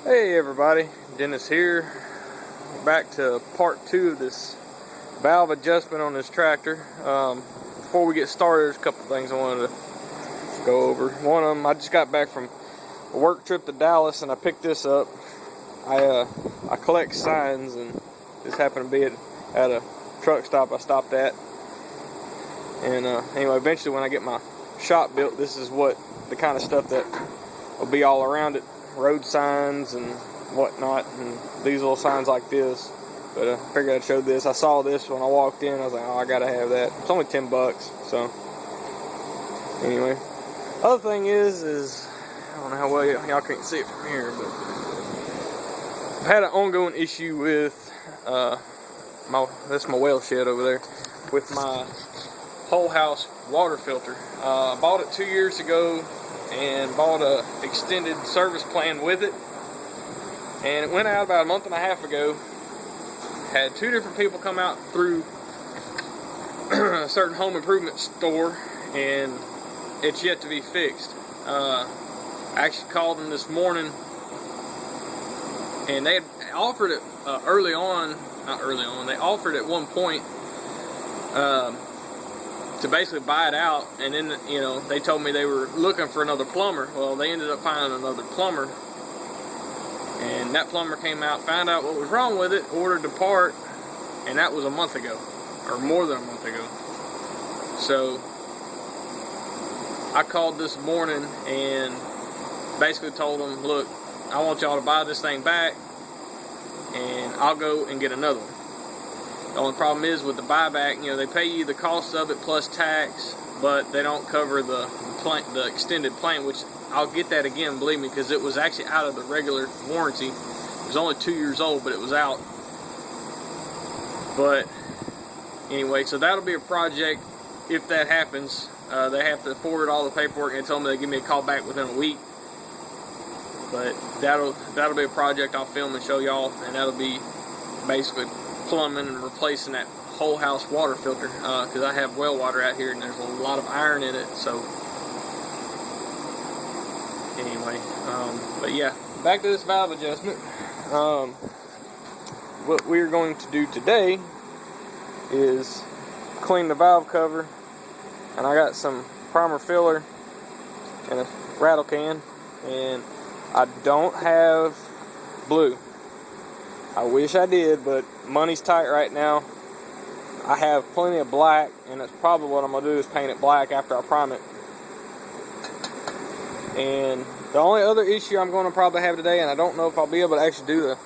Hey everybody, Dennis here. Back to part 2 of this valve adjustment on this tractor. Before we get started, there's a couple things I wanted to go over. One of them, I just got back from a work trip to Dallas and I picked this up. I collect signs, and this happened to be at a truck stop I stopped at. And anyway, eventually when I get my shop built, this is what the kind of stuff that will be all around it. Road signs and whatnot, and these little signs like this. But I figured I'd show this. I saw this when I walked in. I was like, oh, I gotta have that. It's only $10, so anyway. Other thing is I don't know how well y'all can't see it from here, but I've had an ongoing issue with that's my well shed over there, with my whole house water filter. I bought it 2 years ago and bought a extended service plan with it, and it went out about a month and a half ago. Had 2 different people come out through a certain home improvement store, and it's yet to be fixed. I actually called them this morning, and they had offered it they offered at one point to basically buy it out, and then they told me they were looking for another plumber. Well, they ended up finding another plumber, and that plumber came out, found out what was wrong with it, ordered the part, and that was a month ago, or more than a month ago. So I called this morning and basically told them, look, I want y'all to buy this thing back and I'll go and get another one. The only problem is with the buyback, they pay you the cost of it plus tax, but they don't cover the extended plan, which I'll get that again, believe me, because it was actually out of the regular warranty. It was only 2 years old, but it was out. But anyway, so that'll be a project if that happens. They have to forward all the paperwork, and they told me they'd give me a call back within a week. But that'll be a project I'll film and show y'all, and that'll be basically plumbing and replacing that whole house water filter, because I have well water out here and there's a lot of iron in it. So anyway, but yeah, back to this valve adjustment. What we're going to do today is clean the valve cover, and I got some primer filler and a rattle can, and I don't have blue. I wish I did, but money's tight right now. I have plenty of black, and that's probably what I'm going to do, is paint it black after I prime it. And the only other issue I'm going to probably have today, and I don't know if I'll be able to actually do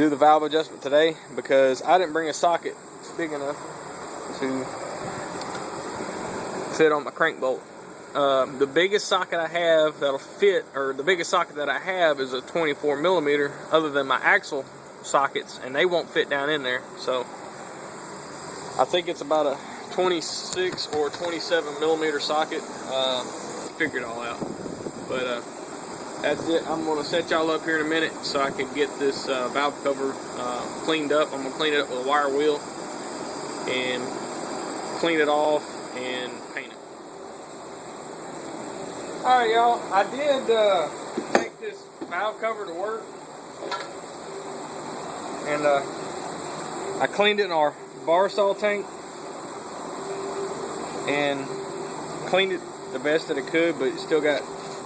the valve adjustment today, because I didn't bring a socket big enough to fit on my crank bolt. The biggest socket I have that'll fit, or the biggest socket that I have, is a 24 millimeter, other than my axle sockets, and they won't fit down in there. So I think it's about a 26 or 27 millimeter socket. Figure it all out. But that's it. I'm going to set y'all up here in a minute so I can get this valve cover cleaned up. I'm going to clean it up with a wire wheel and clean it off and paint it. Alright y'all, I did take this valve cover to work, and I cleaned it in our bar saw tank and cleaned it the best that it could, but it still got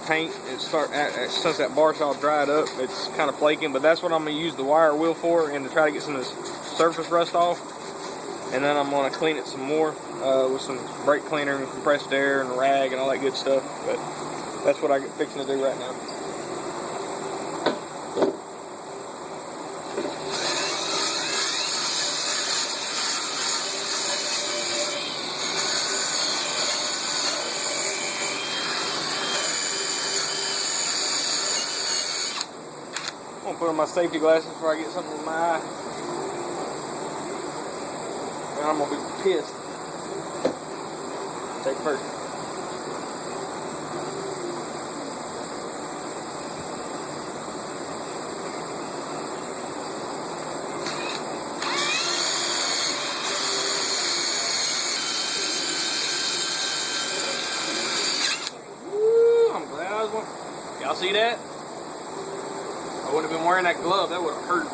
paint. Since that bar saw dried up, it's kind of flaking, but that's what I'm going to use the wire wheel for, and to try to get some of this surface rust off. And then I'm going to clean it some more with some brake cleaner and compressed air and a rag and all that good stuff. But that's what I'm fixing to do right now. I'm going to put on my safety glasses before I get something in my eye. And I'm going to be pissed. Take first. Y'all see that? I wouldn't have been wearing that glove, that would have hurt.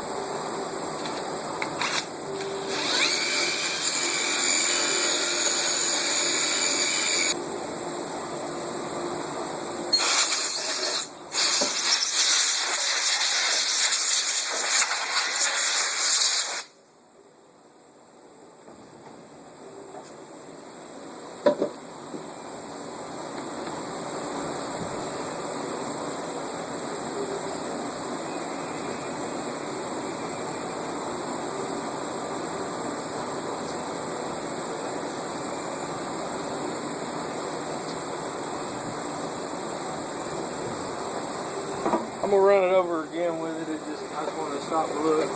I'm gonna run it over again with it. I just wanted to stop and look.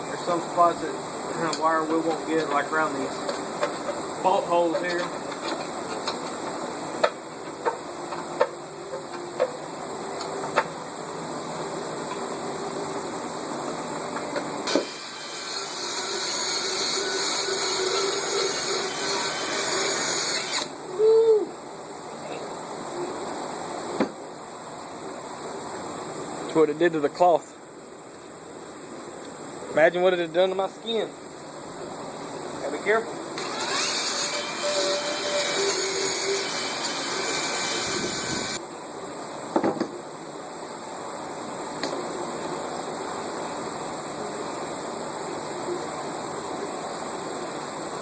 There's some spots that the wire wheel won't get, like around these bolt holes here. That's what it did to the cloth. Imagine what it had done to my skin. Gotta be careful.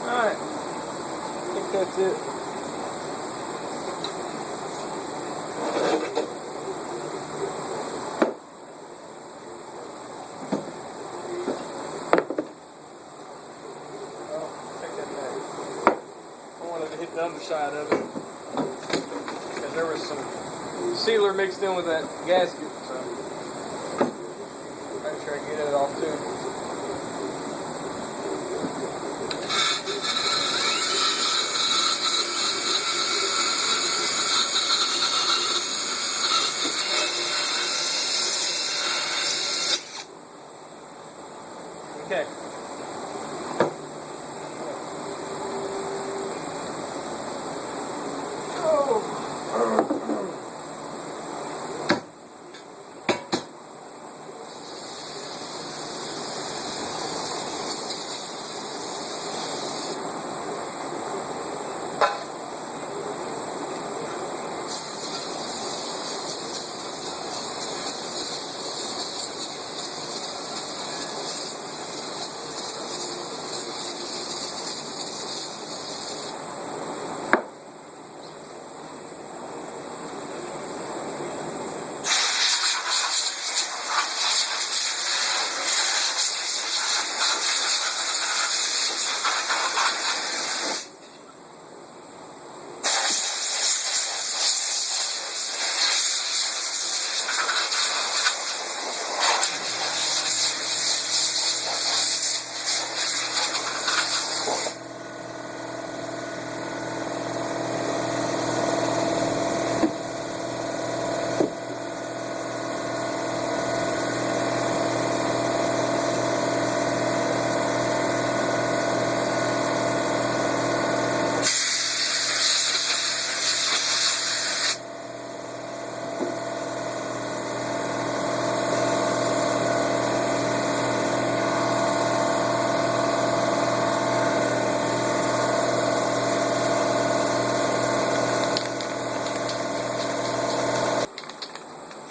Alright. I think that's it. Hit the underside of it because there was some sealer mixed in with that gasket, so make sure I get it off too. Okay.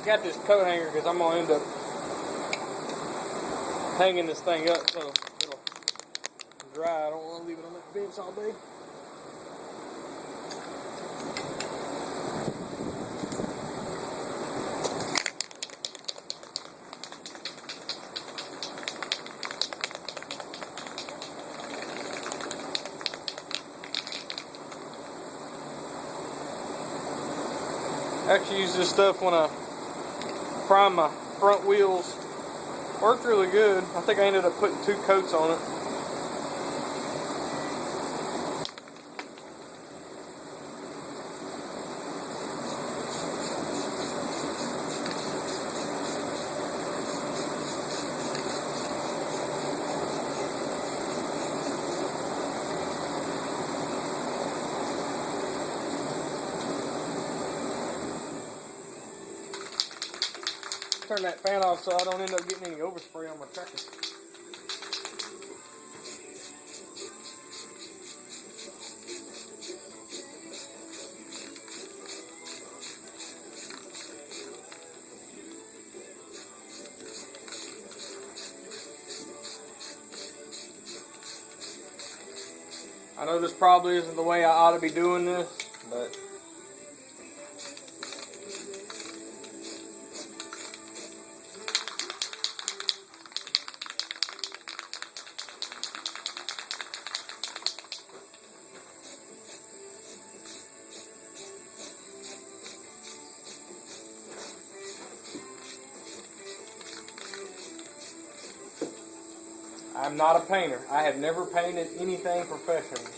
Got this coat hanger because I'm gonna end up hanging this thing up so it'll dry. I don't want to leave it on that bench all day. I actually use this stuff when I prime my front wheels. Worked really good. I think I ended up putting 2 coats on it. turn that fan off so I don't end up getting any overspray on my tractor. I know this probably isn't the way I ought to be doing this, but I'm not a painter. I have never painted anything professionally.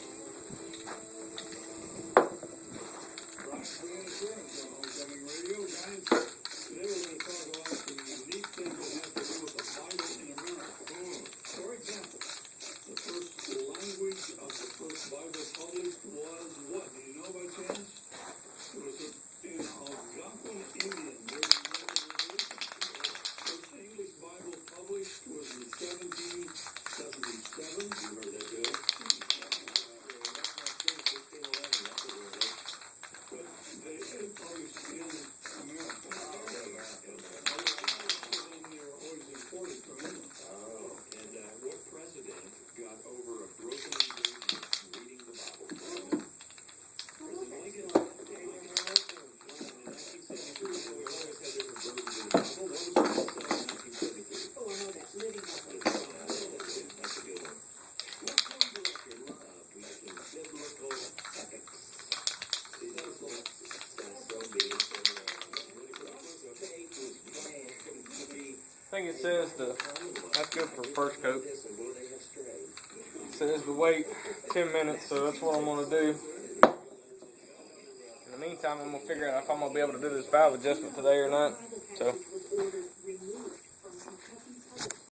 I think it says that's good for first coat. It says to wait 10 minutes, so that's what I'm going to do. In the meantime, I'm going to figure out if I'm going to be able to do this valve adjustment today or not. So